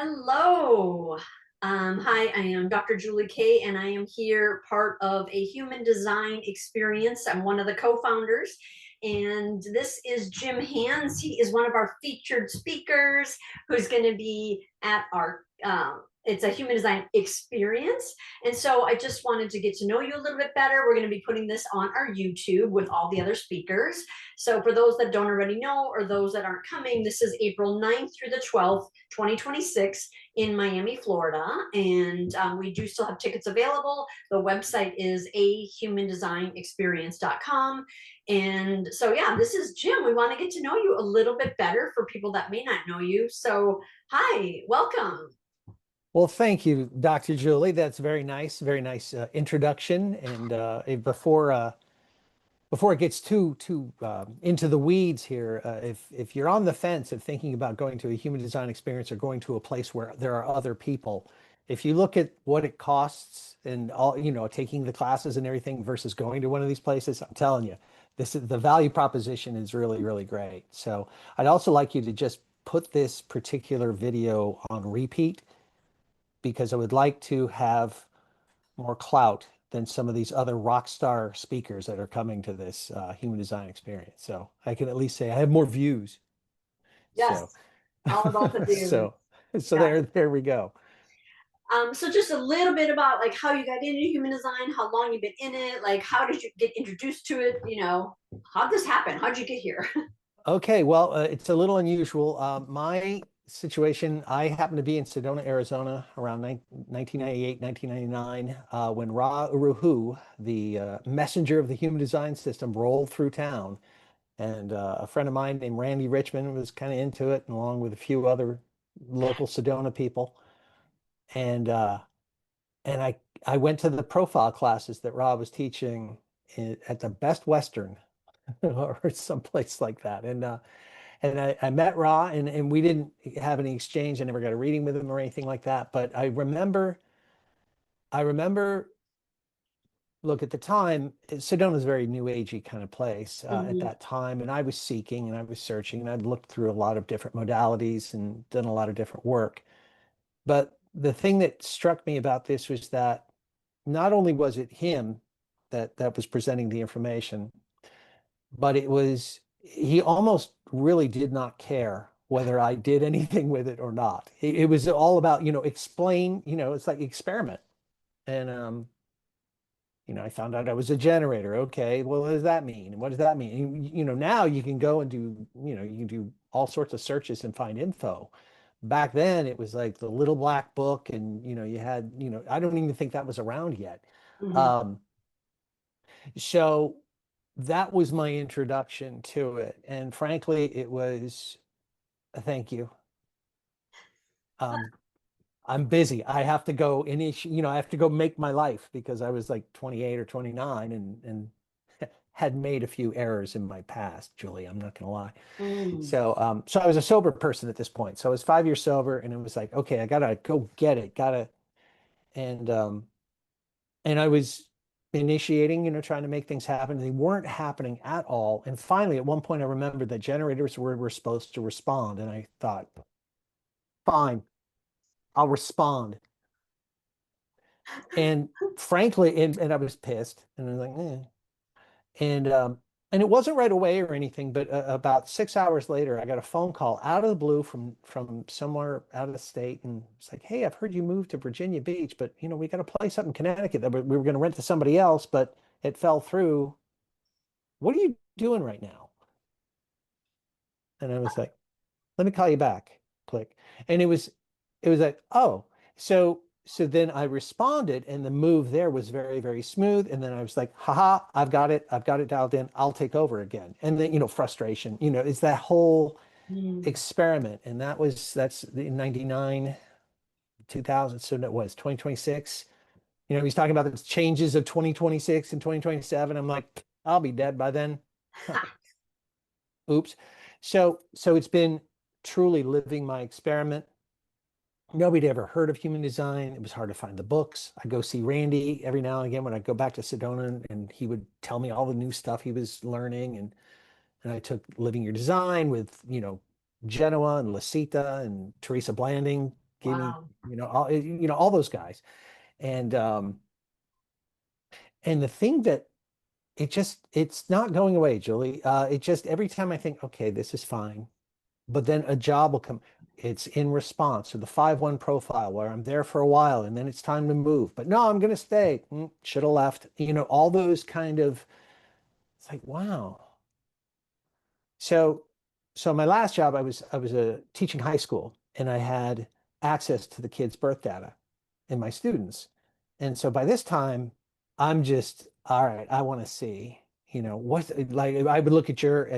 Hello. Hi, I am Dr. Julie Kay, and I am here part of a human design experience. I'm one of the co-founders, and this is Jim Hands. He is one of our featured speakers who's going to be at our it's a human design experience. And so I just wanted to get to know you a little bit better. We're going to be putting this on our YouTube with all the other speakers. So for those that don't already know or those that aren't coming, this is April 9th through the 12th, 2026 in Miami, Florida. And we do still have tickets available. The website is ahumandesignexperience.com. And so, yeah, this is Jim. We want to get to know you a little bit better for people that may not know you. So, hi, welcome. Well, thank you, Dr. Julie. That's very nice introduction. And before it gets too into the weeds here, if you're on the fence of thinking about going to a human design experience or going to a place where there are other people, if you look at what it costs and all, taking the classes and everything versus going to one of these places, I'm telling you, the value proposition is really, really great. So I'd also like you to just put this particular video on repeat because I would like to have more clout than some of these other rock star speakers that are coming to this human design experience. So I can at least say I have more views. Yes, So, all about the views. so, so Yeah. there we go. So just a little bit about like how you got into human design, how long you've been in it, like how did you get introduced to it? How'd this happen? How'd you get here? Okay, well, it's a little unusual. My situation, I happened to be in Sedona, Arizona around 1998, 1999, when Ra Uruhu, the messenger of the human design system, rolled through town. And a friend of mine named Randy Richmond was kind of into it, along with a few other local Sedona people. And I went to the profile classes that Rob was teaching at the Best Western or someplace like that. And I met Ra and we didn't have any exchange. I never got a reading with him or anything like that. But I remember look, at the time, Sedona's a very new agey kind of place at Mhm. that time. And I was seeking and I was searching and I'd looked through a lot of different modalities and done a lot of different work. But the thing that struck me about this was that not only was it him that was presenting the information, but he almost really did not care whether I did anything with it or not. It was all about, explain, it's like experiment. And I found out I was a generator. Okay, well, what does that mean? What does that mean? Now you can go and do, you can do all sorts of searches and find info. Back then, it was like the little black book, and you had, I don't even think that was around yet. Mhm. Um, so that was my introduction to it, and frankly, it was a thank you. Um, I'm busy. I have to go I have to go make my life because I was like 28 or 29 and had made a few errors in my past, Julie. I'm not gonna lie. Mm. So I was a sober person at this point. So I was 5 years sober, and it was like, okay, I gotta go get it. And I was initiating, trying to make things happen. They weren't happening at all. And finally, at one point, I remembered that generators were supposed to respond, and I thought, fine, I'll respond. And frankly, and I was pissed, and I was like, eh. And um, and it wasn't right away or anything, but about 6 hours later, I got a phone call out of the blue from somewhere out of the state, and it's like, hey, I've heard you moved to Virginia Beach, but we got a place up in Connecticut that we were going to rent to somebody else, but it fell through. What are you doing right now? And I was like, let me call you back. Click. And it was like, oh, so then I responded and the move there was very, very smooth. And then I was like, haha, I've got it. I've got it dialed in. I'll take over again. And then, frustration, it's that whole Mm. experiment. And that's the 99, 2000. So that was 2026. He's talking about the changes of 2026 and 2027. I'm like, I'll be dead by then. Huh. Oops. So it's been truly living my experiment. Nobody ever heard of human design. It was hard to find the books. I go see Randy every now and again when I go back to Sedona, and he would tell me all the new stuff he was learning. And I took Living Your Design with, Genoa and Lasita and Teresa Blanding gave me, Wow. all those guys. And and the thing that it's not going away, Julie. It just every time I think, okay, this is fine, but then a job will come. It's in response to the 5-1 profile where I'm there for a while and then it's time to move. But no, I'm going to stay. Should have left. All those kind of, it's like, wow. So, so my last job, I was teaching high school, and I had access to the kids' birth data and my students. And so by this time, I'm just, all right, I want to see, what, like I would look at your,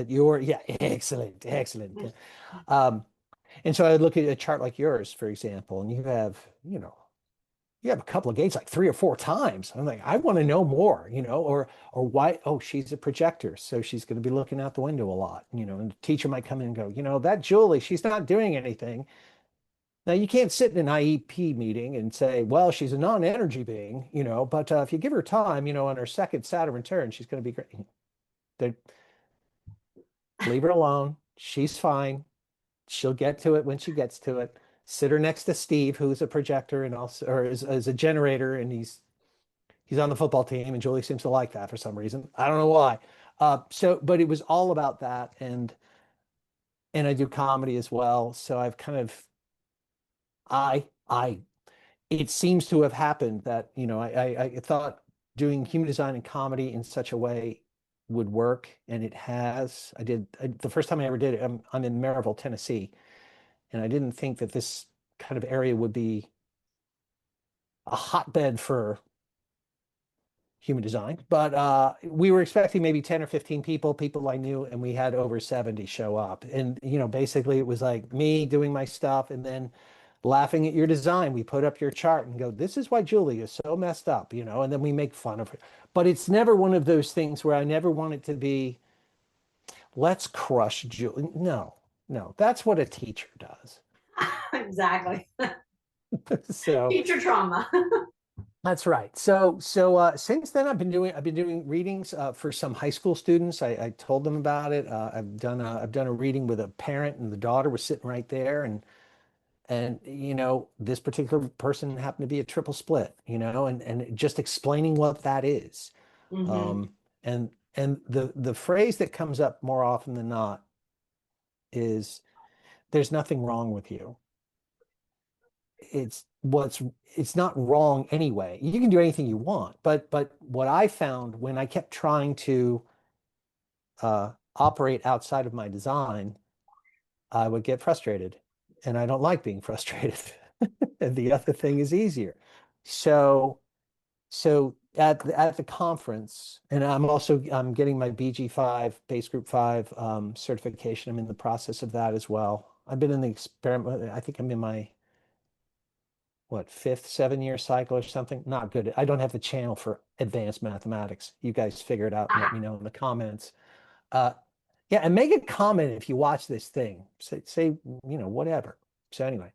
yeah, excellent, excellent. Um, and so I would look at a chart like yours, for example, and you have a couple of gates like 3 or 4 times. I'm like, I want to know more, or why, oh, she's a projector, so she's going to be looking out the window a lot, and the teacher might come in and go, that Julie, she's not doing anything. Now you can't sit in an IEP meeting and say, well, she's a non-energy being, but if you give her time, on her second Saturn return, she's going to be great. They leave her alone. She's fine. She'll get to it when she gets to it. Sit her next to Steve, who's a projector and also, or is a generator, and he's on the football team, and Julie seems to like that for some reason. I don't know why. But it was all about that, and I do comedy as well. So I've kind of, I, it seems to have happened that I thought doing human design and comedy in such a way would work, and it has. The first time I ever did it. I'm in Maryville, Tennessee, and I didn't think that this kind of area would be a hotbed for human design. But we were expecting maybe 10 or 15 people I knew, and we had over 70 show up. And, basically it was like me doing my stuff and then laughing at your design. We put up your chart and go, this is why Julie is so messed up, and then we make fun of her. But it's never one of those things where I never want it to be, let's crush Julie. No, no, that's what a teacher does. Exactly. So Teacher trauma. that's right. So since then, I've been doing readings for some high school students. I told them about it. I've done a reading with a parent, and the daughter was sitting right there, and this particular person happened to be a triple split, and just explaining what that is. Hmm. And the phrase that comes up more often than not is, "There's nothing wrong with you." it's what's it's not wrong anyway. You can do anything you want, but what I found when I kept trying to operate outside of my design, I would get frustrated, and I don't like being frustrated. And the other thing is easier. So at the conference, and I'm getting my BG5 base group 5 certification. I'm in the process of that as well. I've been in the experiment. I think I'm in my fifth 7-year cycle or something. Not good. I don't have the channel for advanced mathematics. You guys figure it out and let me know in the comments. Uh, yeah, and make a comment if you watch this thing. Say, whatever. So anyway,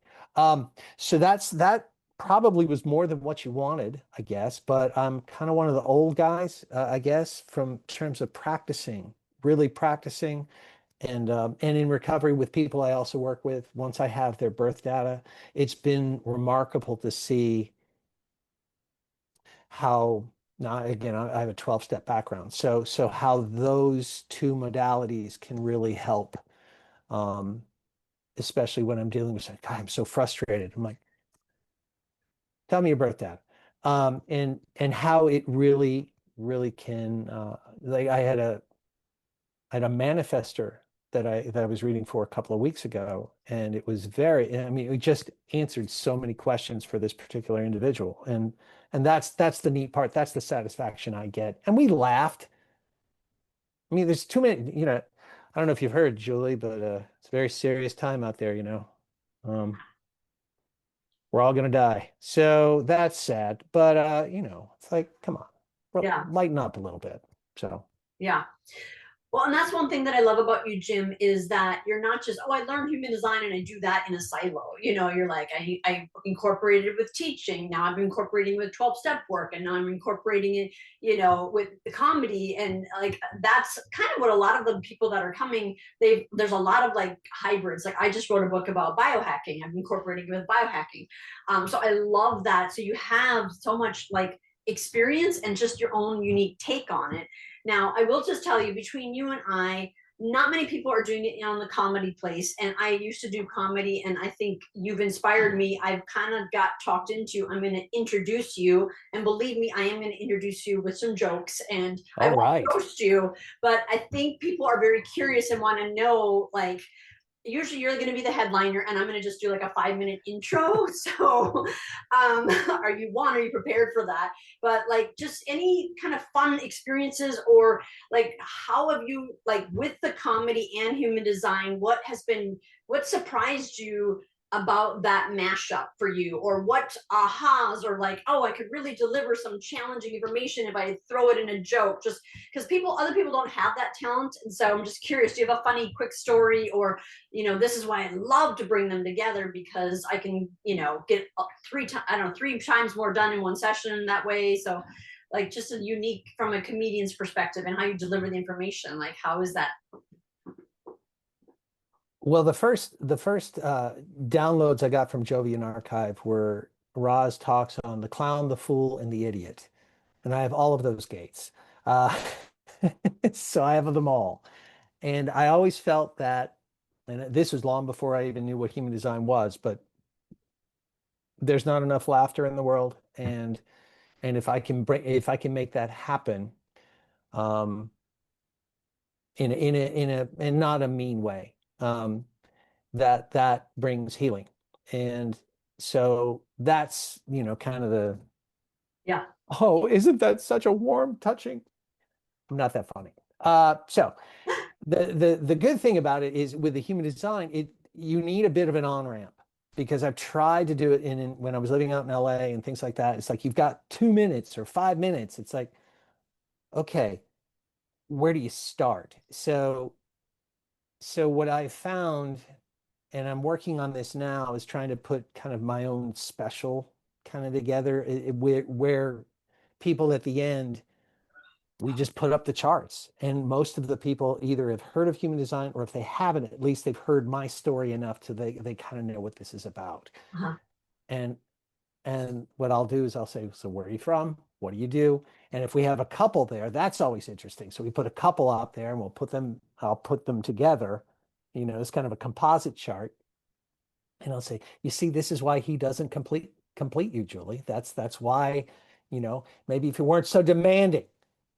so that probably was more than what you wanted, I guess. But I'm kind of one of the old guys, I guess, from terms of practicing, really practicing, and in recovery with people I also work with. Once I have their birth data, it's been remarkable to see how. Now, again, I have a 12-step background, so how those two modalities can really help, um, especially when I'm dealing with, like, God, I'm so frustrated. I'm like, tell me your birth data, and how it really, really can. Like I had a manifester that I was reading for a couple of weeks ago, and it was I mean, it just answered so many questions for this particular individual, and that's the neat part. That's the satisfaction I get. And we laughed. I mean, there's too many, I don't know if you've heard, Julie, but it's a very serious time out there, Um, we're all gonna die. So that's sad. But it's like, come on, Yeah. lighten up a little bit. So Yeah. Well, and that's one thing that I love about you, Jim, is that you're not just, oh, I learned human design and I do that in a silo. You know, you're like, I incorporated it with teaching. Now I'm incorporating with 12-step work, and now I'm incorporating it, you know, with the comedy. And like, that's kind of what a lot of the people that are coming, there's a lot of like hybrids. Like I just wrote a book about biohacking. I'm incorporating it with biohacking. So I love that. So you have so much like experience and just your own unique take on it. Now, I will just tell you, between you and I, not many people are doing it on the comedy place. And I used to do comedy, and I think you've inspired me. I've kind of got talked into, I'm going to introduce you. And believe me, I am going to introduce you with some jokes, and I All won't right. roast you, but I think people are very curious and want to know, like, usually you're going to be the headliner and I'm going to just do like a 5-minute intro. So are you prepared for that? But like, just any kind of fun experiences, or like, how have you, like, with the comedy and human design, what surprised you about that mashup for you, or what ahas, or like, oh, I could really deliver some challenging information if I throw it in a joke, just because other people don't have that talent. And so I'm just curious, do you have a funny quick story, or, you know, this is why I love to bring them together, because I can, you know, get three times more done in one session that way. So like, just a unique from a comedian's perspective, and how you deliver the information, like, how is that? Well, the first downloads I got from Jovian Archive were Roz talks on the clown, the fool, and the idiot, and I have all of those gates. Uh, so I have them all, and I always felt that, and this was long before I even knew what human design was, but there's not enough laughter in the world, and if I can make that happen, um, in a and not a mean way. That brings healing. And so that's, kind of Yeah. oh, isn't that such a warm, touching? I'm not that funny. So the good thing about it is with the human design, you need a bit of an on-ramp, because I've tried to do it when I was living out in LA and things like that. It's like you've got 2 minutes or 5 minutes. It's like, okay, where do you start? So what I found, and I'm working on this now, is trying to put kind of my own special kind of together, where people at the end, we just put up the charts. And most of the people either have heard of human design, or if they haven't, at least they've heard my story enough to they kind of know what this is about. Uh-huh. And and what I'll do is I'll say, so where are you from? What do you do? And if we have a couple there, that's always interesting. So we put a couple out there and I'll put them together. It's kind of a composite chart. And I'll say, you see, this is why he doesn't complete you, Julie. That's why, maybe if you weren't so demanding.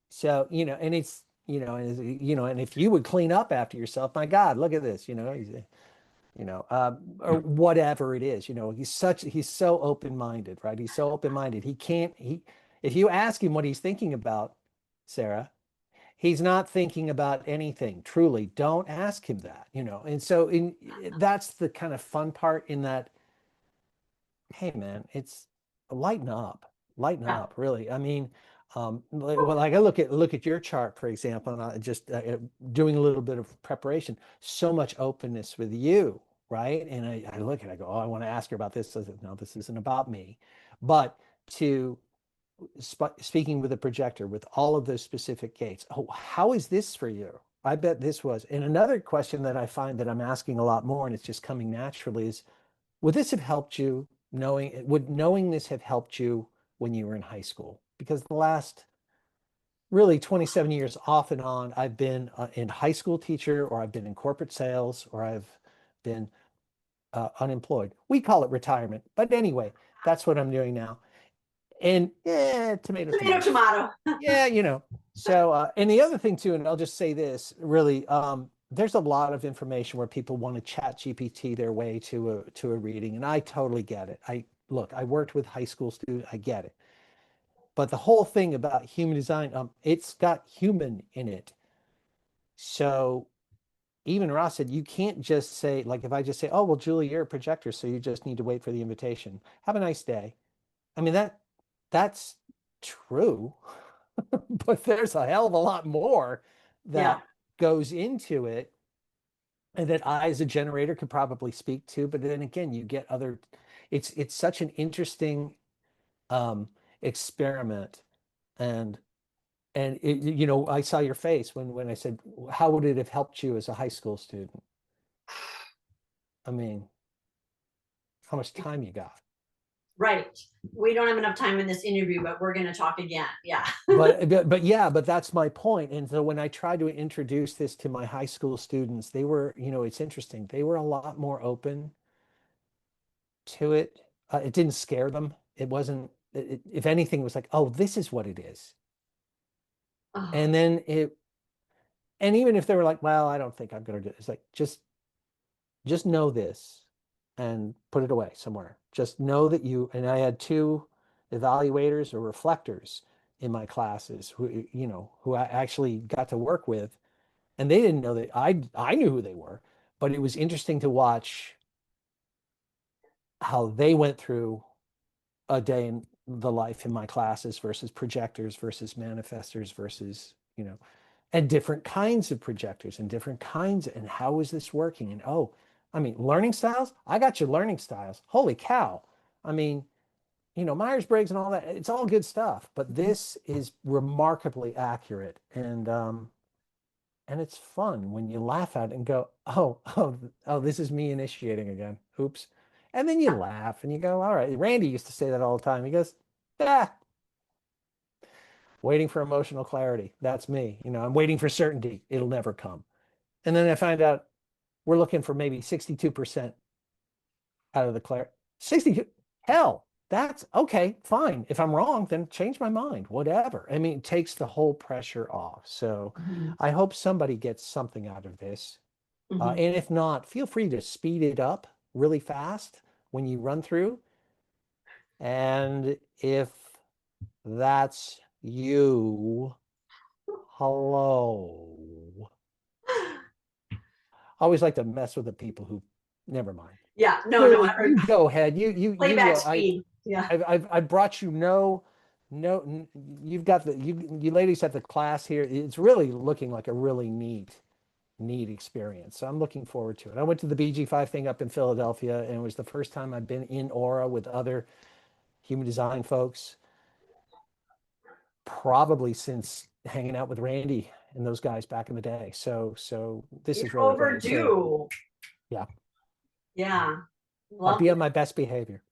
So, and it's, and if you would clean up after yourself, my God, look at this, or whatever it is, he's so open-minded, right? He's so open-minded. If you ask him what he's thinking about, Sarah, he's not thinking about anything. Truly, don't ask him that, And so that's the kind of fun part, in that, hey man, it's lighten Yeah. up, really. I mean, like I look at your chart, for example, and I just doing a little bit of preparation. So much openness with you, right? And I look and I go, oh, I want to ask her about this. So I said, no, this isn't about me, but to speaking with a projector with all of those specific gates. Oh, how is this for you? I bet this was. And another question that I find that I'm asking a lot more, and it's just coming naturally, is, would this have helped you would knowing this have helped you when you were in high school? Because the last really 27 years off and on, I've been in high school teacher, or I've been in corporate sales, or I've been unemployed. We call it retirement. But anyway, that's what I'm doing now. And yeah, tomato, Tomato, tomato. tomato. Yeah, So, and the other thing too, and I'll just say this really, there's a lot of information where people want to chat GPT their way to a reading, and I totally get it. I worked with high school students, I get it. But the whole thing about human design, it's got human in it. So even Ross said, you can't just say, like, if I just say, oh, well, Julie, you're a projector, so you just need to wait for the invitation. Have a nice day. I mean, that's true, but there's a hell of a lot more Yeah. that goes into it and that I as a generator could probably speak to, but then again, you get other, it's such an interesting um experiment. And I saw your face when I said, how would it have helped you as a high school student? I mean, how much time you got? Right. We don't have enough time in this interview, but we're going to talk again. Yeah. But yeah, but that's my point. And so when I tried to introduce this to my high school students, they were, it's interesting. They were a lot more open to it. It didn't scare them. It wasn't, if anything, it was like, oh, this is what it is. Oh, And then and even if they were like, well, I don't think I'm going to do it, it's like, just know this and put it away somewhere. Just know that and I had two evaluators or reflectors in my classes who I actually got to work with, and they didn't know that I knew who they were, but it was interesting to watch how they went through a day in the life in my classes versus projectors versus manifestors versus, and different kinds of projectors and different kinds and how is this working? And oh, I mean, learning styles, I got your learning styles. Holy cow. I mean, Myers-Briggs and all that, it's all good stuff, but this is remarkably accurate. And it's fun when you laugh at it and go, oh, this is me initiating again. Oops. And then you laugh and you go, all right. Randy used to say that all the time. He goes, ah, waiting for emotional clarity. That's me. I'm waiting for certainty. It'll never come. And then I find out we're looking for maybe 62% out of the clarity. 62, hell, that's okay, fine. If I'm wrong, then change my mind, whatever. I mean, it takes the whole pressure off. So mhm, I hope somebody gets something out of this. mhm. And if not, feel free to speed it up really fast when you run through. And if that's you, hello. I always like to mess with the people who, never mind. Yeah. No, no. Julie, you go ahead. You Playback go. speed. Yeah. I brought you you've got you ladies at the class here. It's really looking like a really neat experience. So I'm looking forward to it. I went to the BG5 thing up in Philadelphia, and it was the first time I've been in Aura with other human design folks, probably since hanging out with Randy and those guys back in the day. So this is You're really great. So overdue. yeah, Yeah. I'll Love be it. on my best behavior,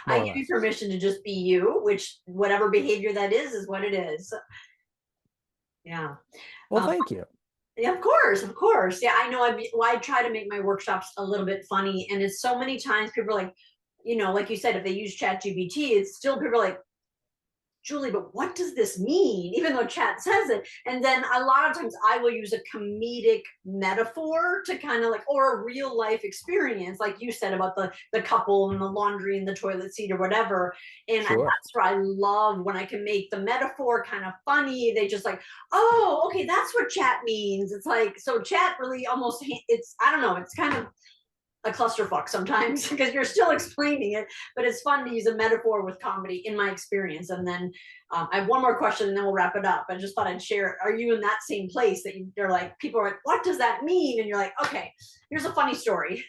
I more or give you less. permission to just be you, which whatever behavior that is what it is. Yeah. Well, Um, thank you. yeah, of course, of course. Yeah, I know. I try to make my workshops a little bit funny, and it's so many times people are like, like you said, if they use Chat GPT, it's still people are like, Julie, but what does this mean? Even though chat says it. And then a lot of times I will use a comedic metaphor to kind of like, or a real life experience, like you said about the couple and the laundry and the toilet seat or whatever. And Sure. that's where I love when I can make the metaphor kind of funny. They just like, oh, okay, that's what chat means. It's like, so chat really almost, it's, I don't know, it's kind of a clusterfuck sometimes because you're still explaining it, but it's fun to use a metaphor with comedy in my experience. And then I have one more question and then we'll wrap it up. I just thought I'd share. Are you in that same place that you're like, people are like, what does that mean? And you're like, okay, here's a funny story.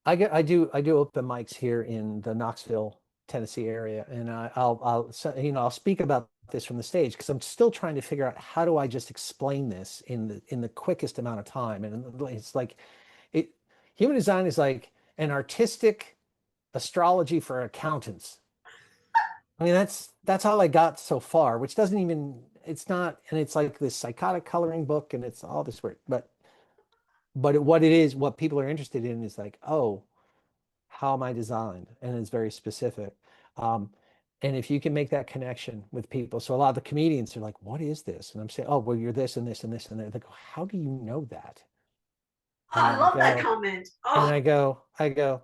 I do open mics here in the Knoxville, Tennessee area, and I'll speak about this from the stage because I'm still trying to figure out how do I just explain this in the quickest amount of time. And it's like it human design is like an artistic astrology for accountants. I mean, that's all I got so far, which doesn't even it's not, and it's like this psychotic coloring book, and it's all this weird, what it is, what people are interested in is like, oh, how am I designed? And it's very specific. Um, and if you can make that connection with people, so a lot of the comedians are like, what is this? And I'm saying, oh, well, you're this and this and this. And they go, how do you know that? Oh, And I I love that go, comment. and Oh, I go,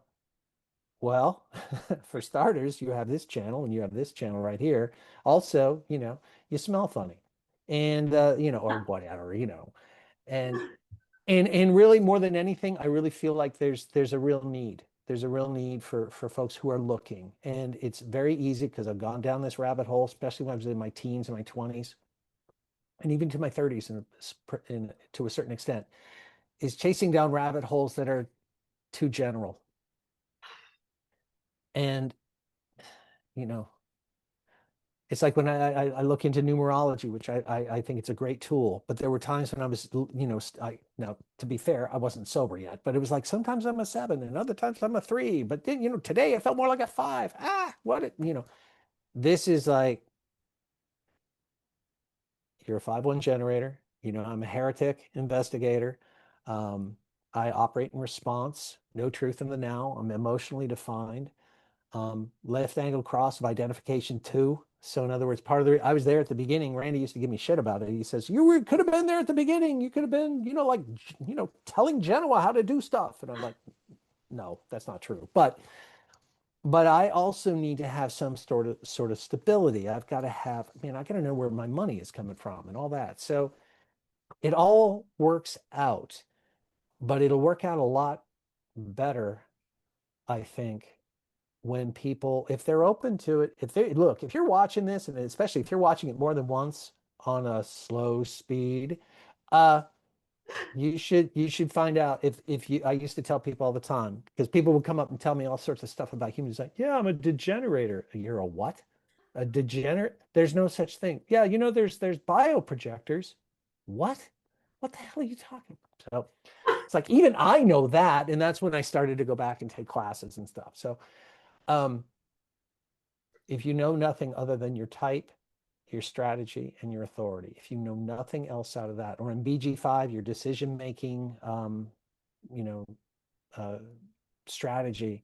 well, for starters, you have this channel and you have this channel right here. Also, you smell funny and, or whatever, and and really more than anything, I really feel like there's a real need. There's a real need for folks who are looking. And it's very easy because I've gone down this rabbit hole, especially when I was in my teens and my 20s. and even to my 30s to a certain extent, is chasing down rabbit holes that are too general. And, you know, it's like when I look into numerology, which I think it's a great tool, but there were times when I was, now to be fair, I wasn't sober yet, but it was like sometimes I'm a 7 and other times I'm a 3, but then, today I felt more like a 5. This is like, you're a 5-1 generator. I'm a heretic investigator. Um, I operate in response, no truth in the now. I'm emotionally defined. Left angled cross of identification 2. So in other words, I was there at the beginning. Randy used to give me shit about it. He says, could have been there at the beginning. You could have been, telling Genoa how to do stuff. And I'm like, no, that's not true. But I also need to have some sort of stability. I've got to have, man, I got to know where my money is coming from and all that. So it all works out, but it'll work out a lot better, I think, when people, if they're open to it, if you're watching this, and especially if you're watching it more than once on a slow speed, uh, you should find out if you, I used to tell people all the time, because people would come up and tell me all sorts of stuff about human design. Yeah, I'm a degenerator. You're a what? A degenerate? There's no such thing. Yeah, there's bioprojectors. What? What the hell are you talking about? So it's like even I know that, and that's when I started to go back and take classes and stuff. So um, if you know nothing other than your type, your strategy, and your authority, if you know nothing else out of that, or in BG5, your decision making, you know, uh, strategy,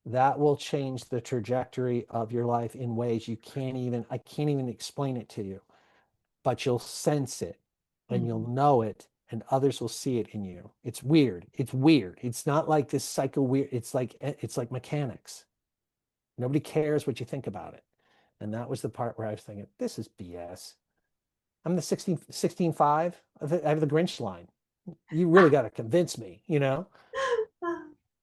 that will change the trajectory of your life in ways I can't even explain it to you, but you'll sense it and you'll know it, and others will see it in you. It's weird. It's weird. It's not like this psycho weird. It's like mechanics. Nobody cares what you think about it. And that was the part where I was thinking, this is BS. I'm the 16.5. I have the Grinch line. You really got to convince me.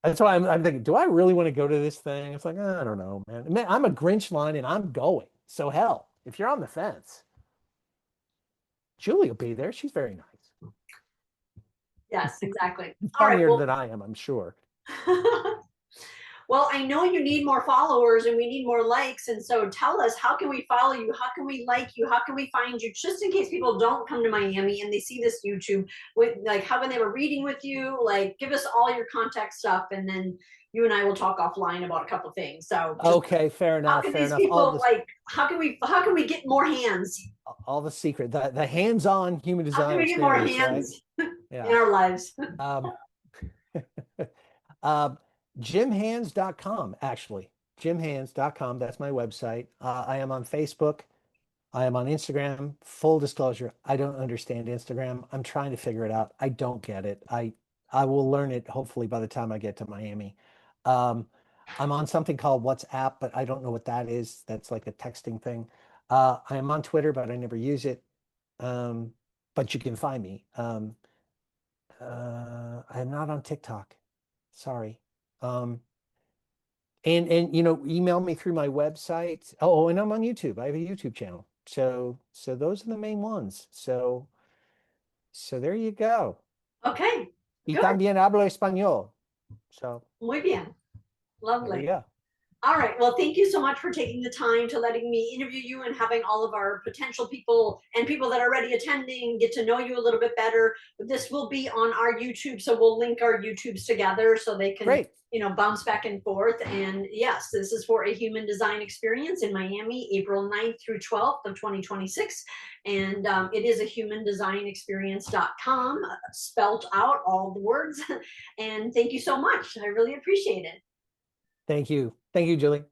That's why I'm thinking, do I really want to go to this thing? It's like, I don't know, man. I'm a Grinch line and I'm going. So hell, if you're on the fence, Julie will be there. She's very nice. Yes, exactly. All right. Funnier Well, than I am, I'm sure. well, I know you need more followers and we need more likes. And so tell us, how can we follow you? How can we like you? How can we find you? Just in case people don't come to Miami and they see this YouTube, like how can they have a reading with you? Like give us all your contact stuff and then you and I will talk offline about a couple things. So just Okay, fair how enough, can fair these enough. All people this, like how can we get more hands? all the secret, the hands-on human How can design we get more experience, right? hands in Yeah. our lives? Um, Um, jimhands.com, actually. Jimhands.com. That's my website. I am on Facebook. I am on Instagram. Full disclosure, I don't understand Instagram. I'm trying to figure it out. I don't get it. I will learn it hopefully by the time I get to Miami. Um, I'm on something called WhatsApp, but I don't know what that is. That's like a texting thing. I am on Twitter, but I never use it. Um, but you can find me. I am not on TikTok. Sorry. Um, and email me through my website. Oh, and I'm on YouTube. I have a YouTube channel. So those are the main ones. So there you go. Okay, Y good. también hablo español. So Muy bien. there you Lovely. go. All right. Well, thank you so much for taking the time to letting me interview you and having all of our potential people and people that are already attending get to know you a little bit better. This will be on our YouTube, so we'll link our YouTubes together so they can, Great. bounce back and forth. And yes, this is for a human design experience in Miami, April 9th through 12th of 2026. And it is a humandesignexperience.com, spelt out all the words. And thank you so much. I really appreciate it. Thank you. Thank you, Julie.